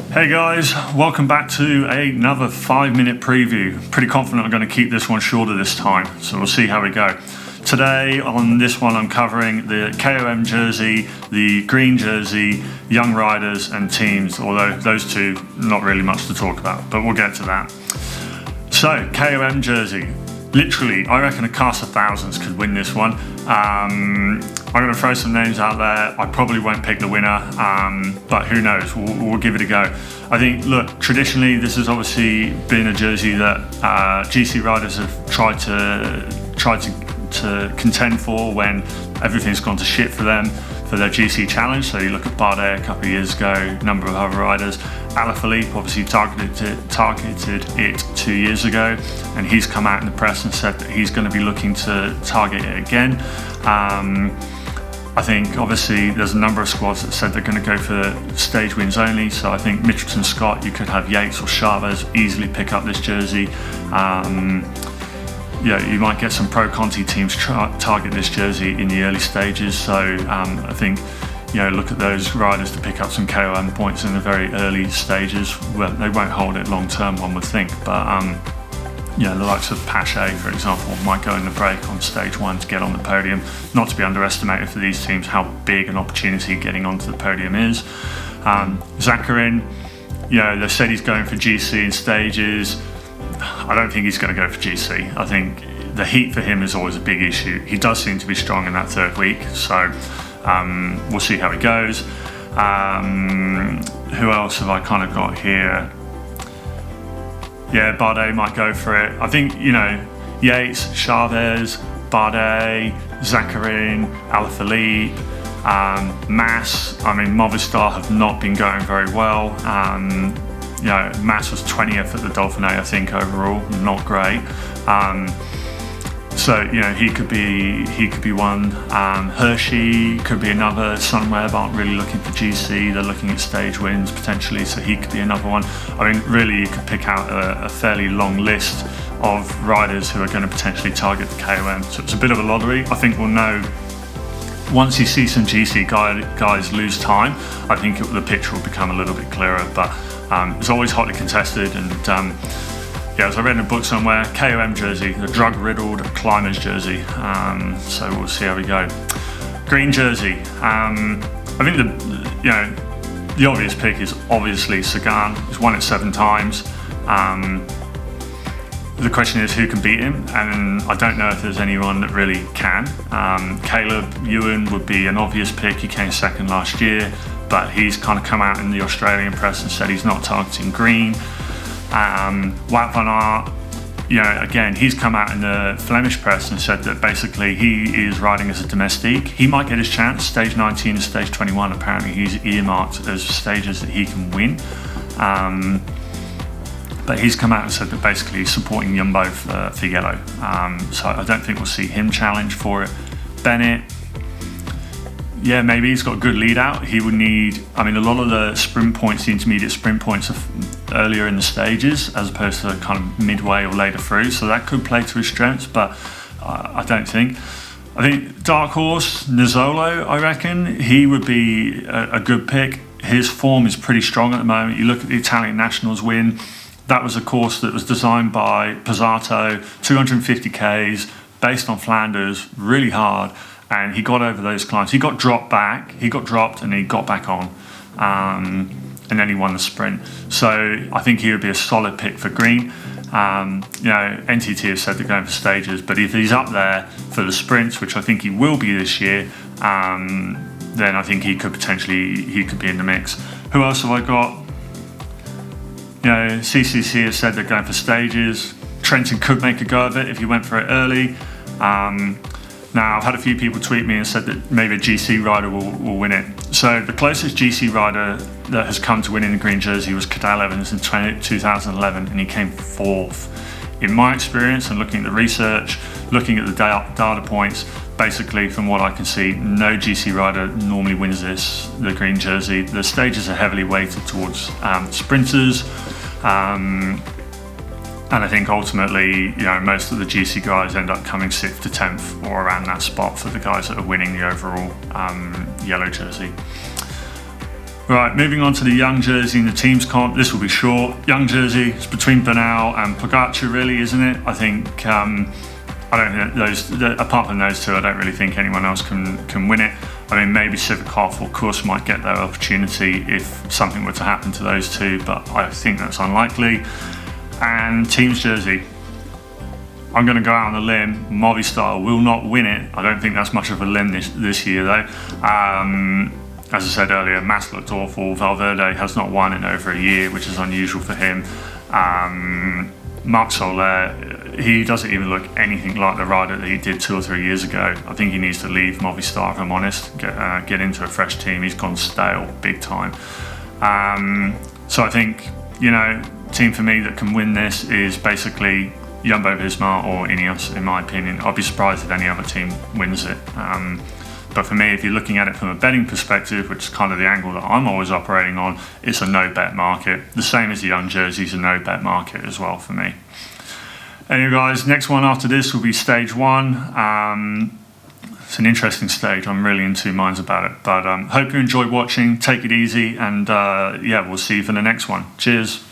Hey guys, welcome back to another 5-minute preview. Pretty confident I'm going to keep this one shorter this time, so we'll see how we go. Today on this one I'm covering the KOM jersey, the green jersey, young riders and teams, although those two, not really much to talk about, but we'll get to that. So, KOM jersey. Literally, I reckon a cast of thousands could win this one. I'm going to throw some names out there. I probably won't pick the winner, but who knows? We'll give it a go. I think, look, traditionally, this has obviously been a jersey that GC riders have tried to contend for when everything's gone to shit for them for their GC challenge. So you look at Bardet a couple of years ago, a number of other riders. Alaphilippe obviously targeted it 2 years ago, and he's come out in the press and said that he's going to be looking to target it again. I think obviously there's a number of squads that said they're going to go for stage wins only, so I think Mitchelton Scott, you could have Yates or Chavez easily pick up this jersey. Yeah, you might get some Pro Conti teams target this jersey in the early stages, so I think, you know, look at those riders to pick up some KOM points in the very early stages. Well, they won't hold it long term, one would think, but you know, the likes of Pache, for example, might go in the break on stage one to get on the podium. Not to be underestimated for these teams how big an opportunity getting onto the podium is. Zakharin, you know, they said he's going for GC in stages. I don't think he's going to go for GC. I think the heat for him is always a big issue. He does seem to be strong in that third week, so we'll see how he goes. Who else have I kind of got here? Yeah, Bardet might go for it. I think, you know, Yates, Chavez, Bardet, Zakharin, Alaphilippe, Mas. I mean, Movistar have not been going very well. You know, Mas was 20th at the Dauphiné, I think, overall, not great. So, you know, he could be one. Hershey could be another. Sunweb aren't really looking for GC, they're looking at stage wins potentially, so he could be another one. I mean, really, you could pick out a fairly long list of riders who are going to potentially target the KOM. So it's a bit of a lottery. I think we'll know once you see some GC guys lose time. I think the picture will become a little bit clearer, but it's always hotly contested, and yeah, as I read in a book somewhere, KOM jersey, the drug-riddled climbers jersey. So we'll see how we go. Green jersey. I think the obvious pick is obviously Sagan. He's won it 7 times. The question is who can beat him, and I don't know if there's anyone that really can. Caleb Ewan would be an obvious pick. He came second last year, but he's kind of come out in the Australian press and said he's not targeting green. Wout van Aert, you know, again, he's come out in the Flemish press and said that basically he is riding as a domestique. He might get his chance. Stage 19 and stage 21, apparently he's earmarked as stages that he can win. But he's come out and said that basically he's supporting Jumbo for yellow. So I don't think we'll see him challenge for it. Bennett, yeah, maybe he's got a good lead out. He would need, I mean, a lot of the sprint points, the intermediate sprint points, are earlier in the stages as opposed to kind of midway or later through. So that could play to his strengths, but I don't think. I think Dark Horse, Nizzolo, I reckon, he would be a good pick. His form is pretty strong at the moment. You look at the Italian Nationals win. That was a course that was designed by Pizzato, 250 Ks, based on Flanders, really hard. And he got over those climbs. He got dropped back. He got dropped and he got back on. And then he won the sprint. So I think he would be a solid pick for green. You know, NTT have said they're going for stages, but if he's up there for the sprints, which I think he will be this year, then I think he could be in the mix. Who else have I got? You know, CCC has said they're going for stages. Trenton could make a go of it if he went for it early. Now, I've had a few people tweet me and said that maybe a GC rider will win it. So the closest GC rider that has come to winning the green jersey was Cadel Evans in 2011, and he came 4th. In my experience and looking at the research, looking at the data points, basically from what I can see, no GC rider normally wins the green jersey. The stages are heavily weighted towards sprinters. And I think ultimately, you know, most of the GC guys end up coming 6th to 10th or around that spot for the guys that are winning the overall yellow jersey. Right, moving on to the young jersey and the team's comp. This will be short. Young jersey, it's between Bernal and Pogacar, really, isn't it? I think, I don't think apart from those two, I don't really think anyone else can win it. I mean, maybe Sivakov or Kurs might get their opportunity if something were to happen to those two, but I think that's unlikely. And team's jersey, I'm going to go out on a limb. Movistar will not win it. I don't think that's much of a limb this year, though. As I said earlier, Mas looked awful. Valverde has not won in over a year, which is unusual for him. Marc Soler, he doesn't even look anything like the rider that he did 2 or 3 years ago. I think he needs to leave Movistar, if I'm honest, get into a fresh team. He's gone stale big time. So I think, you know, team for me that can win this is basically Jumbo-Visma or Ineos, in my opinion. I'd be surprised if any other team wins it. But for me, if you're looking at it from a betting perspective, which is kind of the angle that I'm always operating on, it's a no-bet market. The same as the young jerseys, a no-bet market as well for me. Anyway, guys, next one after this will be stage 1. It's an interesting stage. I'm really in two minds about it. But hope you enjoyed watching. Take it easy, and yeah, we'll see you for the next one. Cheers.